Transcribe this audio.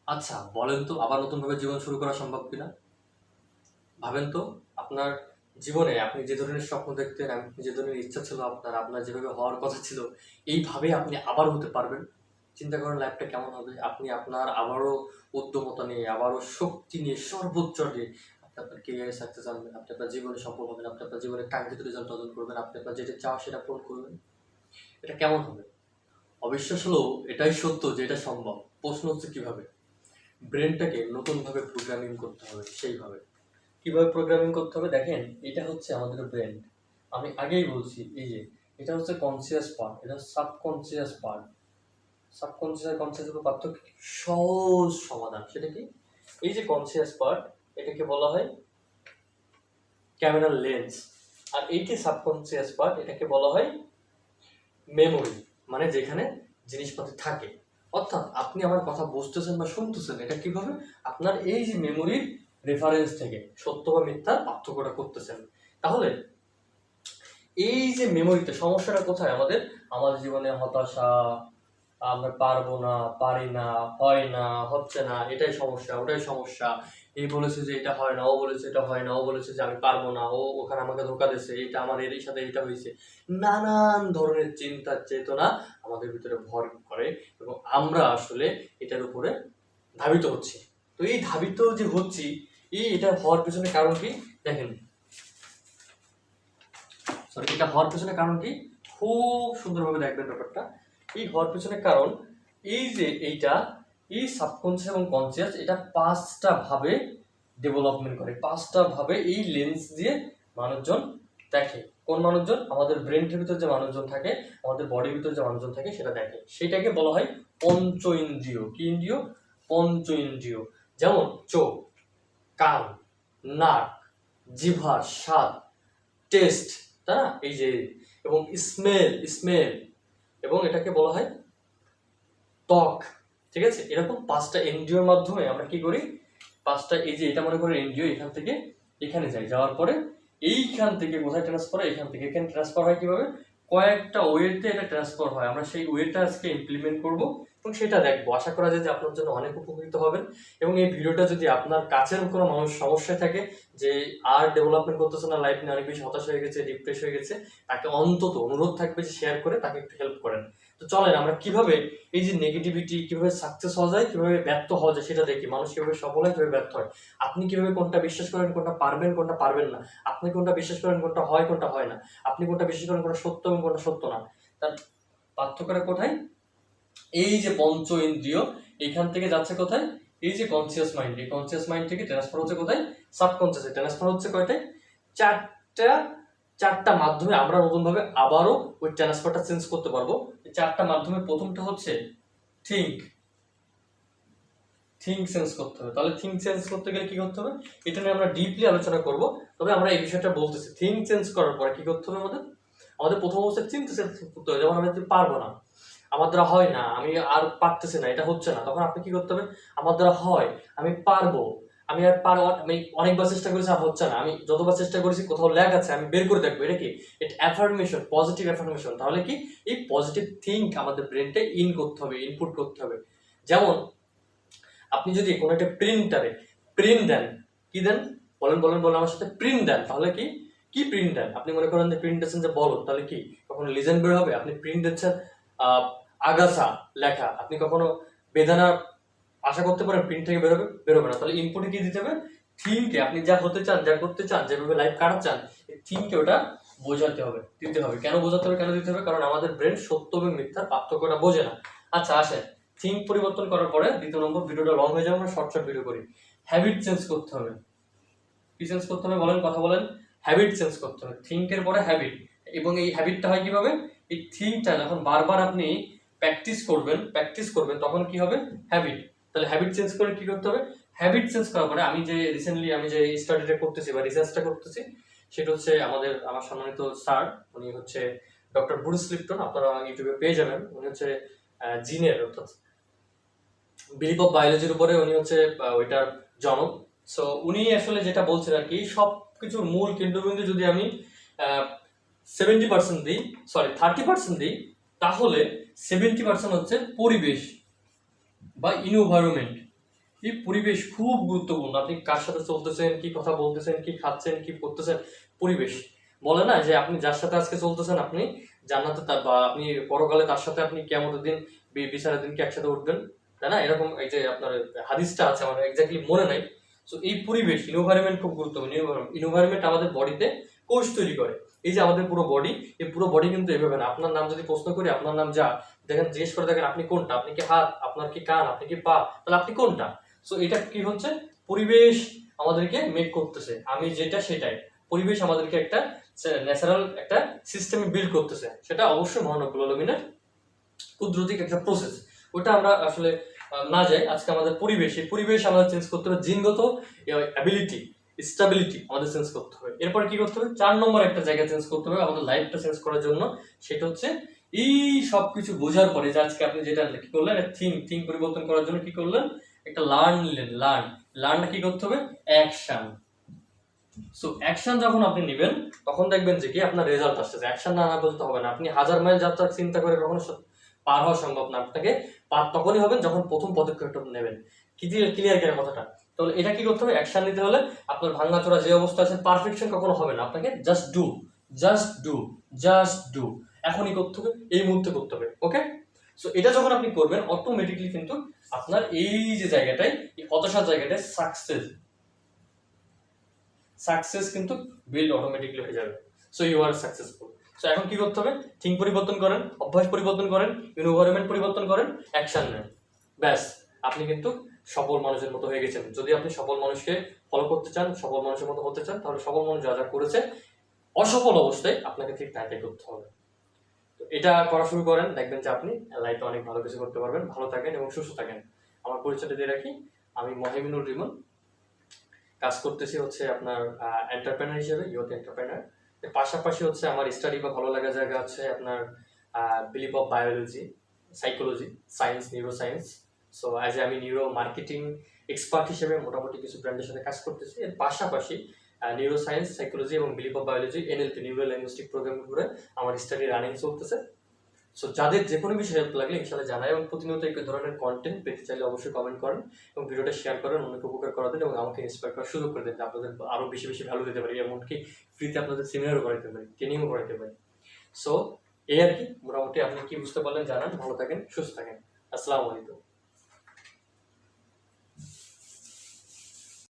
আচ্ছা বলেন তো, আবার নতুনভাবে জীবন শুরু করা সম্ভব কিনা? ভাবেন তো, আপনার জীবনে আপনি যে ধরনের স্বপ্ন দেখতেন, আপনি যে ধরনের ইচ্ছা ছিল আপনার, আপনার যেভাবে হওয়ার কথা ছিল, এইভাবে আপনি আবার হতে পারবেন? চিন্তা করেন লাইফটা কেমন হবে। আপনি আপনার আবারও উদ্যমতা নিয়ে, আবারও শক্তি নিয়ে, সর্বোচ্চ দিয়ে আপনি আপনার ক্যারিয়ারে সাকসেস আনবেন, আপনি আপনার জীবনে সফল হবেন, আপনি আপনার জীবনে কাঙ্ক্ষিত রেজাল্ট অর্জন করবেন, আপনি আপনার যেটা চাও সেটা পূরণ করবেন। এটা কেমন হবে? অবিশ্বাস হলেও এটাই সত্য যে এটা সম্ভব। প্রশ্ন হচ্ছে কিভাবে। ব্রেনটাকে নতুনভাবে প্রোগ্রামিং করতে হবে সেইভাবে। কিভাবে প্রোগ্রামিং করতে হবে দেখেন, এটা হচ্ছে আমাদের ব্রেন। আমি আগেই বলছি, এই যে এটা হচ্ছে কনসিয়াস পার্ট, এটা সাবকনসিয়াস পার্ট। সাবকনসিয়াস আর কনসিয়াস পার্থক্য কি? সহজ সমাধান। সেটা কি? এই যে কনসিয়াস পার্ট, এটাকে বলা হয় ক্যামেরার লেন্স। আর এই যে সাবকনসিয়াস পার্ট, এটাকে বলা হয় মেমোরি, মানে যেখানে জিনিসপাতি থাকে। অর্থাৎ আপনি আমার কথা বুঝতেছেন বা শুনতেছেন, এটা কিভাবে? আপনার এই যে মেমোরির রেফারেন্স থেকে সত্য বা মিথ্যার পার্থক্যটা করতেছেন। তাহলে এই যে মেমোরিতে সমস্যাটা কোথায় আমাদের? আমাদের জীবনে হতাশা, আমরা পারবো না, পারি না, হয় না, হচ্ছে না, এটাই সমস্যা, ওটাই সমস্যা। এই বলেছে যে এটা হয় না, ও বলেছে এটা হয় না, ও বলেছে যে আমি পারবো না, ও ওখানে আমাকে ধোকা দিয়েছে, এটা আমার এর সাথে এটা হয়েছে। নানান ধরনের চিন্তা চেতনা আমাদের ভিতরে ভর করে এবং আমরা আসলে এটার উপরে ধাবিত হচ্ছি। তো এই ধাবিত যে হচ্ছি, এটা হওয়ার পেছনে কারণ কি? দেখেন, সরি, এটা হওয়ার পেছনে কারণ কি? খুব সুন্দরভাবে দেখবেন ব্যাপারটা। এই হওয়ার পেছনে কারণ এই যে এইটা, এই সাবকনসিয়াস এবং কনসিয়াস, এটা পাঁচটা ভাবে ডেভেলপমেন্ট করে, পাঁচটা ভাবে এই লেন্স দিয়ে মানুষজন দেখে। কোন মানুষজন? আমাদের ব্রেনের ভিতর যে মানুষজন থাকে, আমাদের বডির ভিতর যে মানুষজন থাকে, সেটা দেখে। সেটাকে বলা হয় পঞ্চ ইন্দ্রিয়। কি ইন্দ্রিয়? পঞ্চ ইন্দ্রিয়। যেমন চোখ, কান, নাক, জিহ্বা, স্বাদ, টেস্ট, তাই না? এই যে, এবং স্মেল, স্মেল, এবং এটাকে বলা হয় ত্বক। ঠিক আছে? এরকম পাঁচটা ইন্দ্রিয়র মাধ্যমে আমরা কি করি? পাঁচটা, এই যে এটা মনে করেন ইন্দ্রিয়, এখান থেকে এখানে যাই, যাওয়ার পরে এইখান থেকে কোথায় ট্রান্সফার হয়? এখান থেকে এখানে ট্রান্সফার হয় কিভাবে? কয়েকটা ওয়েতে এটা ট্রান্সফার হয়। আমরা সেই ওয়েটা আজকে ইমপ্লিমেন্ট করব এবং সেটা দেখবো। আশা করা যায় যে আপনার জন্য অনেক উপকৃত হবেন। এবং এই ভিডিওটা যদি আপনার কাছের কোনো মানুষ সমস্যায় থাকে, যে আর ডেভেলপমেন্ট করতেছে না, লাইফ নিয়ে অনেক বেশি হতাশ হয়ে গেছে, ডিপ্রেস হয়ে গেছে, তাকে অন্তত অনুরোধ থাকবে যে শেয়ার করে তাকে একটু হেল্প করেন। তো চলেন আমরা কিভাবে এই যে নেগেটিভিটি, কিভাবে সাকসেস হওয়া যায়, কিভাবে ব্যর্থ হওয়া যায় সেটা দেখি। মানুষ কিভাবে সফল হয়, কিভাবে ব্যর্থ হয়। আপনি কিভাবে কোনটা বিশ্বাস করেন, কোনটা পারবেন, কোনটা পারবেন না। আপনি কোনটা বিশ্বাস করেন, কোনটা হয়, কোনটা হয় না। আপনি কোনটা বিশ্বাস করেন, কোনটা সত্য এবং কোনটা সত্য না। তার পার্থক্যটা কোথায়? এই যে পঞ্চ ইন্দ্রিয়, এখান থেকে যাচ্ছে কোথায়? এই যে কনসিয়াস মাইন্ড, এই কনসিয়াস মাইন্ড থেকে ট্রান্সফার হচ্ছে কোথায়? সাবকনসিয়াসে ট্রান্সফার হচ্ছে কয়টায়? চারটা। চারটা মাধ্যমে আমরা নতুনভাবে আবারও ওই ট্রান্সফারটা চেঞ্জ করতে পারবো। এই চারটা মাধ্যমে প্রথমটা হচ্ছে থিঙ্ক। থিঙ্ক চেঞ্জ করতে হবে। তাহলে থিঙ্ক চেঞ্জ করতে গেলে কি করতে হবে? এটা নিয়ে আমরা ডিপলি আলোচনা করব। তবে আমরা এই বিষয়টা বলতেছি, থিঙ্ক চেঞ্জ করার পরে কি করতে হবে আমাদের? আমাদের প্রথম অবস্থায় চিন্তা চেঞ্জ করতে হবে। যেমন আমি পারবো না, আমার দ্বারা হয় না, আমি আর পারতেছি না, এটা হচ্ছে না, তখন আপনি কি করতে হবে? আমার দ্বারা হয়, আমি পারবো, আমি আর পারবো, আমি অনেকবার চেষ্টা করেছি আর হচ্ছে না, আমি যতবার চেষ্টা করেছি কোথাও ল্যাগ আছে, আমি বের করে দেখবো। এটা কি? এটা অ্যাফার্মেশন, পজিটিভ অ্যাফার্মেশন। তাহলে কি? এই পজিটিভ থিঙ্ক আমাদের ব্রেনটা ইন করতে হবে, ইনপুট করতে হবে। যেমন আপনি যদি কোনো একটা প্রিন্টারে প্রিন্ট দেন, কি দেন? বলেন বলেন বলেন আমার সাথে, প্রিন্ট দেন। তাহলে কি? কি প্রিন্ট দেন? আপনি মনে করেন যে প্রিন্ট দিচ্ছেন যে বলো, তাহলে কি কখনো লিজেন্ড বের হবে? আপনি প্রিন্ট দিচ্ছেন আগাছা লেখা, আপনি কখনো বেদানা আশা করতে পারেন প্রিন্ট থেকে বেরোবে? বেরোবে না। তাহলে ইনপুটে কি দিতে হবে? থিঙ্কে, আপনি যা হতে চান, যা করতে চান, যেভাবে লাইফ কাটাতে চান, এই থিঙ্কে ওটা বোঝাতে হবে, দিতে হবে। কেন বোঝাতে হবে, কেন দিতে হবে? কারণ আমাদের ব্রেন সত্য এবং মিথ্যার পার্থক্যটা বোঝে না। আচ্ছা আসেন, থিঙ্ক পরিবর্তন করার পরে দ্বিতীয় নম্বর, ভিডিওটা লং হয়ে যাবে, আমরা শর্ট শর্ট ভিডিও করি। হ্যাবিট চেঞ্জ করতে হবে। কি চেঞ্জ করতে হবে বলেন, কথা বলেন। হ্যাবিট চেঞ্জ করতে হবে। থিঙ্কের পরে হ্যাবিট। এবং এই হ্যাবিটটা হয় কিভাবে? এই থিঙ্কটা যখন বারবার আপনি প্র্যাকটিস করবেন তখন কি হবে? হ্যাবিট। তাহলে হ্যাবিট চেঞ্জ করে কি করতে হবে? হ্যাবিট চেঞ্জ করার পরে আমি যে রিসেন্টলি আমি যে স্টাডিটা করতেছি বা রিসার্চটা করতেছি, সেটা হচ্ছে আমার সম্মানিত স্যার, উনি হচ্ছে ডক্টর ব্রুস লিপটন, আপনারা ইউটিউবে পেয়ে যাবেন। উনি হচ্ছে জিনের, অর্থাৎ বিলিভ অফ বায়োলজির উপরে উনি হচ্ছে ওইটার জনক। সো উনি আসলে যেটা বলছেন আর কি, সব কিছুর মূল কেন্দ্রবিন্দু যদি আমি 70% দিই, সরি 30% দিই, তাহলে 70% হচ্ছে পরিবেশ বা ইনভায়রনমেন্ট। এই পরিবেশ খুব গুরুত্বপূর্ণ। আপনি কার সাথে চলতেছেন, কি কথা বলতেছেন, কি খাচ্ছেন, কি করতেছেন, পরিবেশ। বলে না যে আপনি যার সাথে আজকে চলতেছেন আপনি জান্নাতে তার, বা আপনি পরকালে তার সাথে আপনি কিয়ামতের দিন বিচারের দিন কি একসাথে উঠবেন, তাই না? এরকম এই যে আপনার হাদিসটা আছে, আমার এক্স্যাক্টলি মনে নাই। সো এই পরিবেশ, ইনভায়রনমেন্ট খুব গুরুত্বপূর্ণ। ইনভায়রনমেন্ট আমাদের বডিতে কোষ তৈরি করে। এই যে আমাদের পুরো বডি, এই পুরো বডি কিন্তু এভাবে না। আপনার নাম যদি প্রশ্ন করি, আপনার নাম যা, দেখেন জিজ্ঞেস করে দেখেন আপনি কোনটা, আপনি কি হাত, আপনার কি কান, আপনি কি পা, তাহলে আপনি কোনটা? সো এটা কি হচ্ছে, পরিবেশ আমাদেরকে মেক করতেছে, আমি যেটা সেটাই। পরিবেশ আমাদেরকে একটা ন্যাচারাল একটা সিস্টেমে বিল্ড করতেছে, সেটা অবশ্যই মহানবুল আলমিনের কুদরতিক একটা প্রসেস। ওটা আমরা আসলে না যাই, আজকে আমাদের পরিবেশ, এই পরিবেশ আমাদের চেঞ্জ করতে হবে, জিনগত অ্যাবিলিটি, স্টেবিলিটি আমাদের চেঞ্জ করতে হবে। এরপর কি করতে হবে, 4 নম্বর একটা জায়গা চেঞ্জ করতে হবে আমাদের লাইফটা চেঞ্জ করার জন্য। সেটা হচ্ছে এই সব কিছু বোঝার পরে যে আজকে আপনি যেটা কি করলেন, থিঙ্ক পরিবর্তন করার জন্য কি করলেন, একটা লার্ন নিলেন। লার্নটা কি করতে হবে, অ্যাকশন। সো অ্যাকশন যখন আপনি নেবেন তখন দেখবেন যে কি আপনার রেজাল্ট আসছে। অ্যাকশন না পর্যন্ত হবে না। আপনি 1000 মাইল যাত্রা চিন্তা করে কখনো পার হওয়া সম্ভব না। আপনাকে পার তখনই হবেন যখন প্রথম পদক্ষেপটা নেবেন। ক্লিয়ার কেন কথাটা? তাহলে এটা কি করতে হবে, অ্যাকশন নিতে হলে আপনার ভাঙাচোরা যে অবস্থা আছে, পারফেকশন কখনো হবে না। আপনাকে just do, just do, just do, এখনই করতে হবে, এই মুহূর্তে করতে হবে। ওকে? সো এটা যখন আপনি করবেন অটোমেটিকলি কিন্তু আপনার এই যে জায়গাটায়, এই হতাশার জায়গাটায় সাকসেস কিন্তু বিল্ড অটোমেটিকলি হয়ে যাবে। So you are successful. So এখন কি করতে হবে, থিঙ্ক পরিবর্তন করেন, অভ্যাস পরিবর্তন করেন, এনভায়রনমেন্ট পরিবর্তন করেন, অ্যাকশন নেন। ব্যাস, আপনি কিন্তু সফল মানুষের মতো হয়ে গেছেন। যদি আপনি সফল মানুষকে ফলো করতে চান, সফল মানুষের মতো হতে চান, তাহলে সফল মানুষ যা যা করেছে অসফল অবস্থায় আপনাকে ঠিক তাই করতে হবে। তো এটা করা শুরু করেন, দেখবেন যে আপনি লাইফে অনেক ভালো কিছু করতে পারবেন। ভালো থাকেন এবং সুস্থ থাকেন। আমার পরিচয়টা দিয়ে রাখি, আমি মহিমিনুর রিমন, কাজ করতেছি হচ্ছে আপনার এন্টারপ্রেনার হিসেবে, ইউথ এন্টারপ্রেনার। এর পাশাপাশি হচ্ছে আমার স্টাডি বা ভালো লাগার জায়গা হচ্ছে আপনার believe of biology, psychology, science, neuro science. So as আমি নিউরো মার্কেটিং এক্সপার্ট হিসেবে মোটামুটি কিছু ব্র্যান্ডের সাথে কাজ করতেছি। এর পাশাপাশি নিউরো সায়েন্স, সাইকোলজি এবং believe of biology, NLP, neuro linguistic program করে আমার স্টাডি রানিং চলতেছে। সো যাদের যে কোনো বিষয়ে হেল্প লাগলে ইনশাআল্লাহ জানাই, এবং প্রতিনিয়ত এই ধরনের কন্টেন্ট পেতে চাইলে অবশ্যই কমেন্ট করেন এবং ভিডিওটা শেয়ার করেন, অন্যকে উপকার করা দেন এবং আমাকে ইন্সপায়ার করার সুযোগ করে দেন, আপনাদের আরো বেশি বেশি ভ্যালু দিতে পারি, এমনকি ফ্রিতে আপনাদের সেমিনারও করাইতে পারি, ট্রেনিংও করাইতে পারি। সো এই আর কি, মোটামুটি আপনি কি বুঝতে পারলেন জানান। ভালো থাকেন, সুস্থ থাকেন। আসসালামু আলাইকুম।